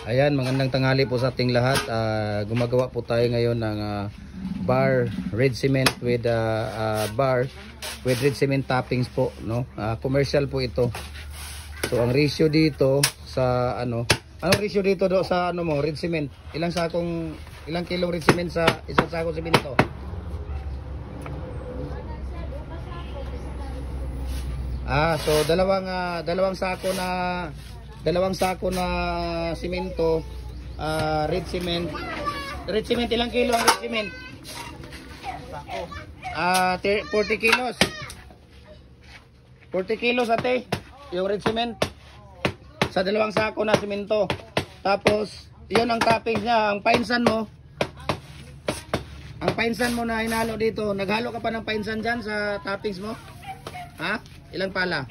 Ayan, magandang tanghali po sa ating lahat. Gumagawa po tayo ngayon ng bar red cement with red cement toppings po, no? Commercial po ito. So ang ratio dito sa anong ratio dito do sa mo, red cement? Ilang kilong red cement sa isang sako semento? So dalawang sako na simento, red cement. Red cement, ilang kilo ang red cement? 40 kilos. 40 kilos ate, yung red cement sa dalawang sako na simento. Tapos, yun ang toppings niya, ang painsan mo. Ang painsan mo na hinalo dito, naghalo ka pa ng painsan dyan sa toppings mo? Ha? Ilang pala?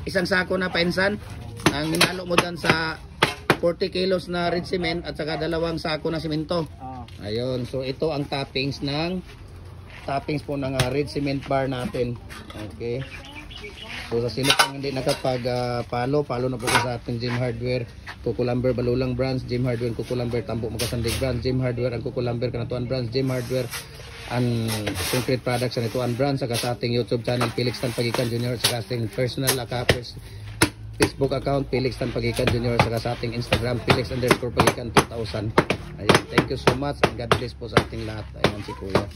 Isang sako na painsan ang minalo mo dyan sa 40 kilos na red cement at saka dalawang sako na simento. Ayun, so ito ang toppings po ng red cement bar natin. Okay, so sa sino pang hindi nakapag-follow na po sa ating Gym Hardware Kukulamber Balulang branch, Gym Hardware Kukulamber Tambo Magasandig branch, Gym Hardware ang Kukulamber Kanatuan branch, Gym Hardware and concrete products sa Nituan brand, saka sa ating YouTube channel Felix Tan Pagikan Jr., saka sa ating personal Facebook account Felix Tan Pagikan Jr., saka sa ating Instagram Felix_Pagikan 2000. Ayan, thank you so much and God bless po sa ating lahat. Ayan si Kuya.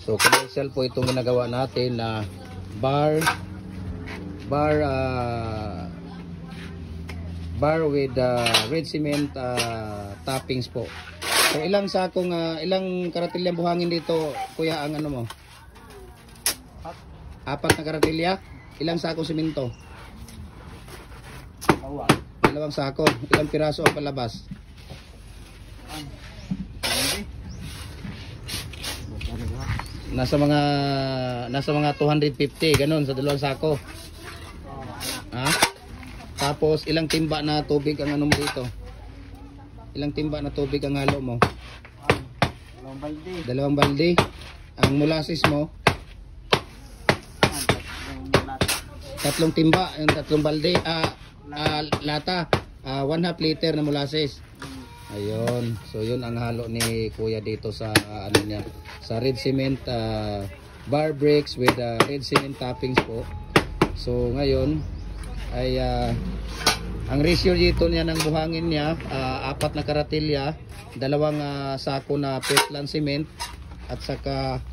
So commercial po itong ginagawa natin na bar with red cement toppings po. So ilang karatilyang buhangin dito kuya ang mo? 4 na karatilya. Ilang sako simento? 2 sako. Ilang piraso ang palabas? Nasa mga 250 ganun sa 2 sako. Ha? Tapos ilang timba na tubig ang mo dito? Ilang timba na tubig ang halo mo? 2 balde. Ang molasses mo? 3 timba, yung 3 balde, lata, 1/2 liter na molasses. Ayun, so yun ang halo ni Kuya dito sa niya, sa red cement bar bricks with red cement toppings po. So ngayon ay ang ratio dito niya ng buhangin niya, 4 na karatilya, 2 sako na Portland cement at saka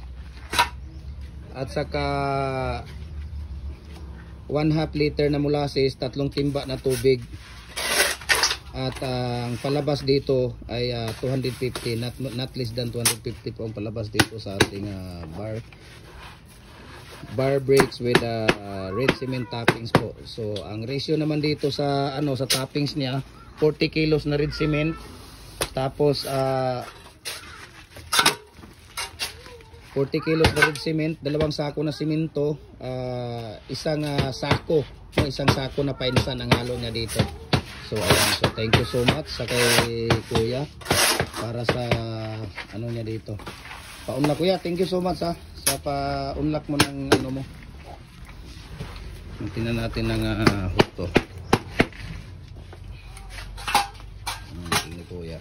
1/2 liter na molasses, 3 timba na tubig. At ang palabas dito ay 250, not less than 250 po ang palabas dito sa ating bar bricks with red cement toppings po. So ang ratio naman dito sa sa toppings niya, 40 kilos na red cement, tapos 40 kilos na red cement, 2 sako na simento, isang sako na painsan ang halo niya dito. So ayan, so thank you so much sa kay Kuya para sa niya dito. Paunlak Kuya, thank you so much sa paunlak mo ng mo. Tingnan natin ng husto. Ni Kuya.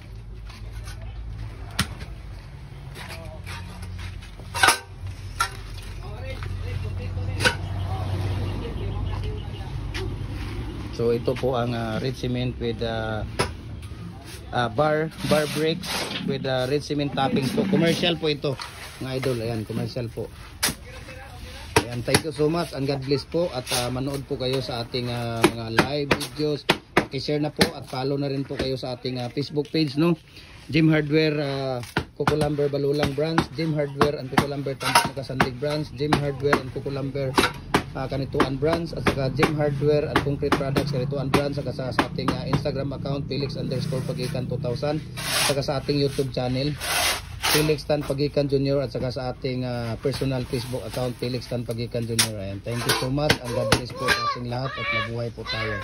So ito po ang red cement with bar bricks with red cement toppings po. Commercial po ito mga idol. Ayan, commercial po. Ayan, thank you so much and God bless po. At manood po kayo sa ating mga live videos. I-share na po at follow na rin po kayo sa ating Facebook page, no? Gym Hardware Kukulamber Balulang branch, Gym Hardware and Kukulamber Tambo Magasandig branch, Gym Hardware and Kukulamber Kanituan branch, at saka Gym Hardware and Concrete Products Kanituan branch, saka sa ating Instagram account Felix_Pagikan 2000, saka sa ating YouTube channel Felix Tan Pagikan Jr., at saka sa ating personal Facebook account Felix Tan Pagikan Jr. Ayan, thank you so much and God bless po sa ating lahat at mabuhay po tayo.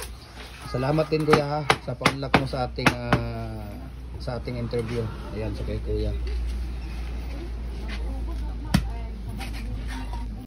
Salamat din Kuya sa paunlak mo sa ating interview. Ayan, sa kay Kuya.